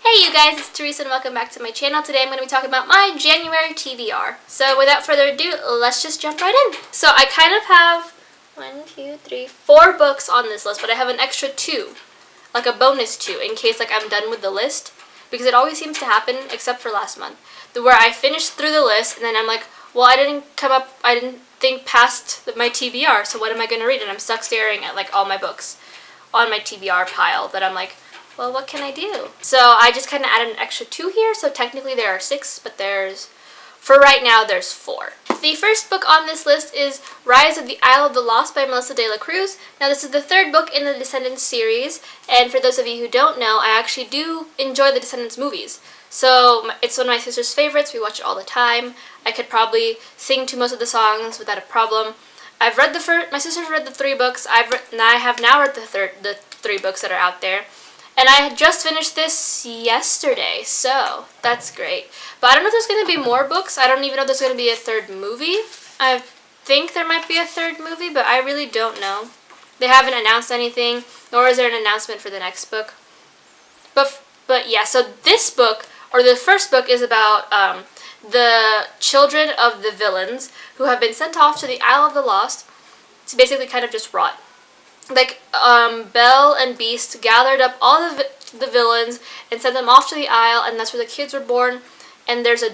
Hey you guys, it's Teresa and welcome back to my channel. Today I'm going to be talking about my January TBR. So without further ado, let's just jump right in. So I kind of have 4 books on this list, but I have an extra 2, like a bonus 2, in case like I'm done with the list. Because it always seems to happen, except for last month, where I finished through the list and then I'm like, well, I didn't think past my TBR, so what am I going to read? And I'm stuck staring at like all my books on my TBR pile that I'm like, well, what can I do? So I just kind of added an extra 2 here, so technically there are 6, but for right now, there's 4. The first book on this list is Rise of the Isle of the Lost by Melissa de la Cruz. Now this is the 3rd book in the Descendants series, and for those of you who don't know, I actually do enjoy the Descendants movies. So it's one of my sister's favorites, we watch it all the time. I could probably sing to most of the songs without a problem. I've read my sister's read the 3 books, I have now read the 3 books that are out there. And I had just finished this yesterday, so that's great. But I don't know if there's going to be more books. I don't even know if there's going to be a 3rd movie. I think there might be a 3rd movie, but I really don't know. They haven't announced anything, nor is there an announcement for the next book. But yeah, so this book, or the first book, is about the children of the villains who have been sent off to the Isle of the Lost to basically kind of just rot. Like, Belle and Beast gathered up all the villains and sent them off to the Isle, and that's where the kids were born. And there's a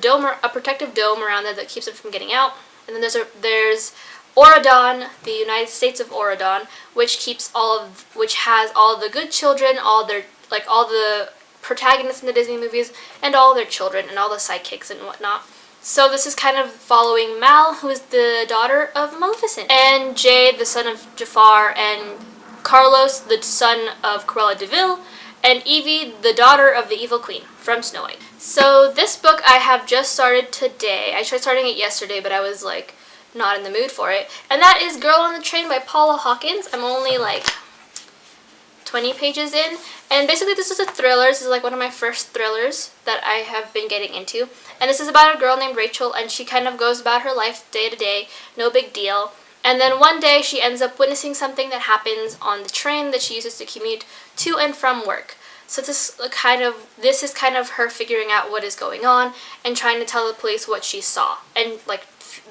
protective dome around there that keeps them from getting out. And then there's Auradon, the United States of Auradon, which has all the good children, all the protagonists in the Disney movies, and all their children and all the sidekicks and whatnot. So this is kind of following Mal, who is the daughter of Maleficent, and Jade, the son of Jafar, and Carlos, the son of Cruella de Vil, and Evie, the daughter of the Evil Queen from Snow White. So this book I have just started today. I tried starting it yesterday, but I was like not in the mood for it. And that is Girl on the Train by Paula Hawkins. I'm only like 20 pages in, and basically this is a thriller. This is like one of my first thrillers that I have been getting into, and this is about a girl named Rachel, and she kind of goes about her life day to day, no big deal, and then one day she ends up witnessing something that happens on the train that she uses to commute to and from work. So this is kind of her figuring out what is going on and trying to tell the police what she saw, and like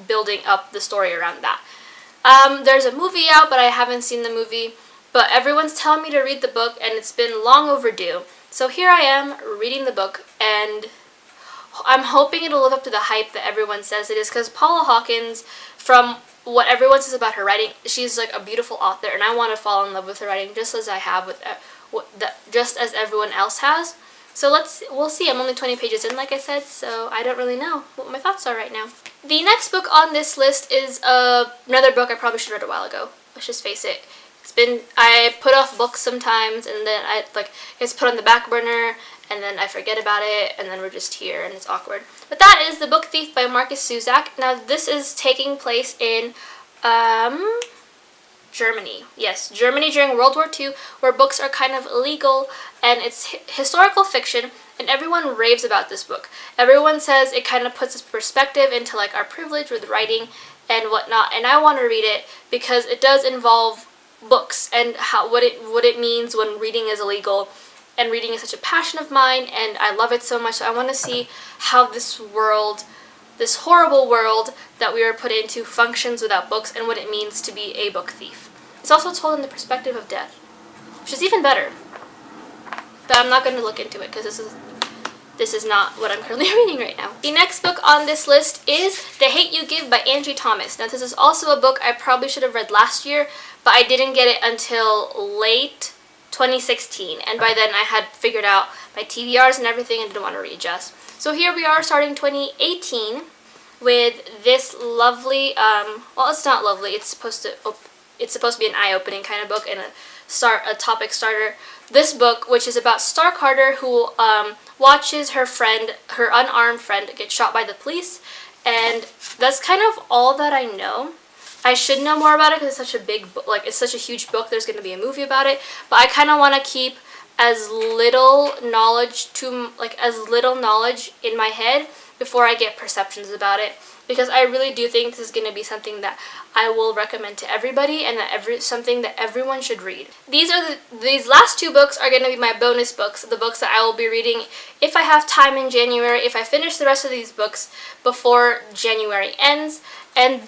building up the story around that. There's a movie out, but I haven't seen the movie. But everyone's telling me to read the book, and it's been long overdue. So here I am, reading the book, and I'm hoping it'll live up to the hype that everyone says it is, because Paula Hawkins, from what everyone says about her writing, she's like a beautiful author, and I want to fall in love with her writing just as I have just as everyone else has. So we'll see. I'm only 20 pages in, like I said, so I don't really know what my thoughts are right now. The next book on this list is another book I probably should have read a while ago. Let's just face it. I put off books sometimes, and then it's put on the back burner, and then I forget about it, and then we're just here, and it's awkward. But that is The Book Thief by Marcus Zusak. Now, this is taking place in, Germany. Yes, Germany during World War II, where books are kind of illegal, and it's historical fiction, and everyone raves about this book. Everyone says it kind of puts this perspective into, like, our privilege with writing and whatnot, and I want to read it because it does involve books and what it means when reading is illegal, and reading is such a passion of mine, and I love it so much. So I want to see how this horrible world that we were put into functions without books, and what it means to be a book thief. It's also told in the perspective of death, which is even better. But I'm not going to look into it because this is not what I'm currently reading right now. The next book on this list is The Hate You Give by Angie Thomas. Now this is also a book I probably should have read last year, but I didn't get it until late 2016, and by then I had figured out my TBRs and everything and didn't want to readjust. So here we are starting 2018 with this lovely, well, it's not lovely, it's supposed to be an eye-opening kind of book and a topic starter. This book, which is about Star Carter, who watches her unarmed friend get shot by the police, and that's kind of all that I know. I should know more about it because it's such a big book, like it's such a huge book. There's going to be a movie about it, but I kind of want to keep as little knowledge in my head before I get perceptions about it, because I really do think this is going to be something that I will recommend to everybody, and that something that everyone should read. These last 2 books are going to be my bonus books, the books that I will be reading if I have time in January, if I finish the rest of these books before January ends. And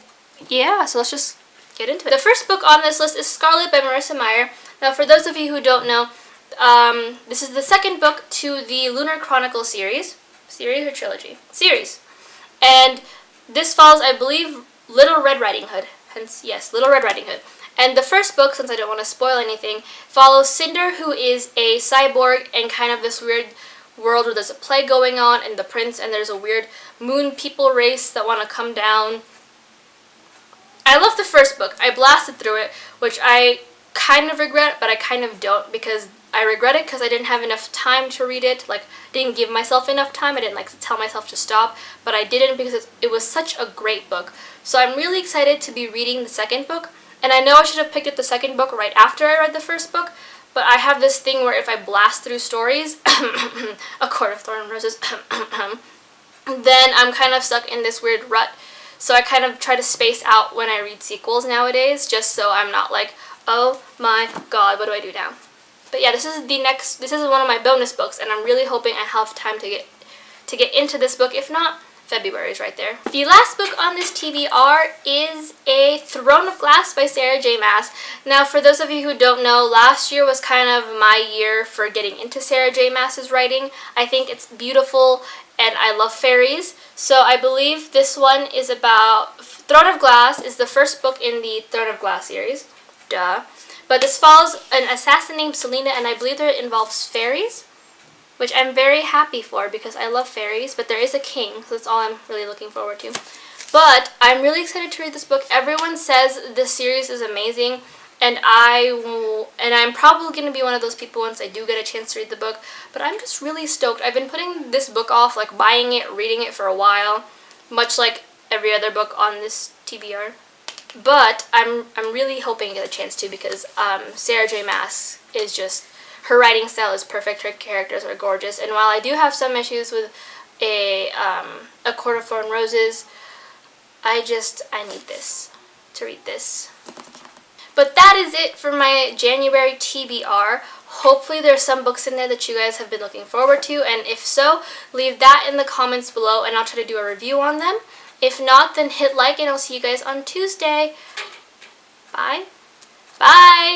yeah, so let's just get into it. The first book on this list is Scarlet by Marissa Meyer. Now, for those of you who don't know, this is the second book to the Lunar Chronicle series. Series or trilogy? Series. And this follows, I believe, Little Red Riding Hood. Hence, yes, Little Red Riding Hood. And the first book, since I don't want to spoil anything, follows Cinder, who is a cyborg in kind of this weird world where there's a plague going on, and the prince, and there's a weird moon people race that want to come down. I love the first book. I blasted through it, which I kind of regret, but I kind of don't, because I regret it because I didn't have enough time to read it. Like, didn't give myself enough time. I didn't like tell myself to stop, but I didn't because it was such a great book. So I'm really excited to be reading the second book, and I know I should have picked up the second book right after I read the first book, but I have this thing where if I blast through stories, A Court of Thorns and Roses, then I'm kind of stuck in this weird rut. So I kind of try to space out when I read sequels nowadays, just so I'm not like, oh my god, what do I do now? But yeah, this is one of my bonus books, and I'm really hoping I have time to get into this book. If not, February is right there. The last book on this TBR is A Throne of Glass by Sarah J. Maas. Now, for those of you who don't know, last year was kind of my year for getting into Sarah J. Maas's writing. I think it's beautiful, and I love fairies. So I believe this one is about... Throne of Glass is the first book in the Throne of Glass series. Duh. But this follows an assassin named Selena, and I believe that it involves fairies, which I'm very happy for because I love fairies, but there is a king, so that's all I'm really looking forward to. But I'm really excited to read this book. Everyone says this series is amazing, and I'm probably going to be one of those people once I do get a chance to read the book, but I'm just really stoked. I've been putting this book off, like buying it, reading it for a while, much like every other book on this TBR. But I'm really hoping to get a chance to, because Sarah J. Maas is just... Her writing style is perfect, her characters are gorgeous, and while I do have some issues with A Court of Thorns and Roses, I need this, to read this. But that is it for my January TBR. Hopefully there's some books in there that you guys have been looking forward to, and if so, leave that in the comments below and I'll try to do a review on them. If not, then hit like, and I'll see you guys on Tuesday. Bye. Bye!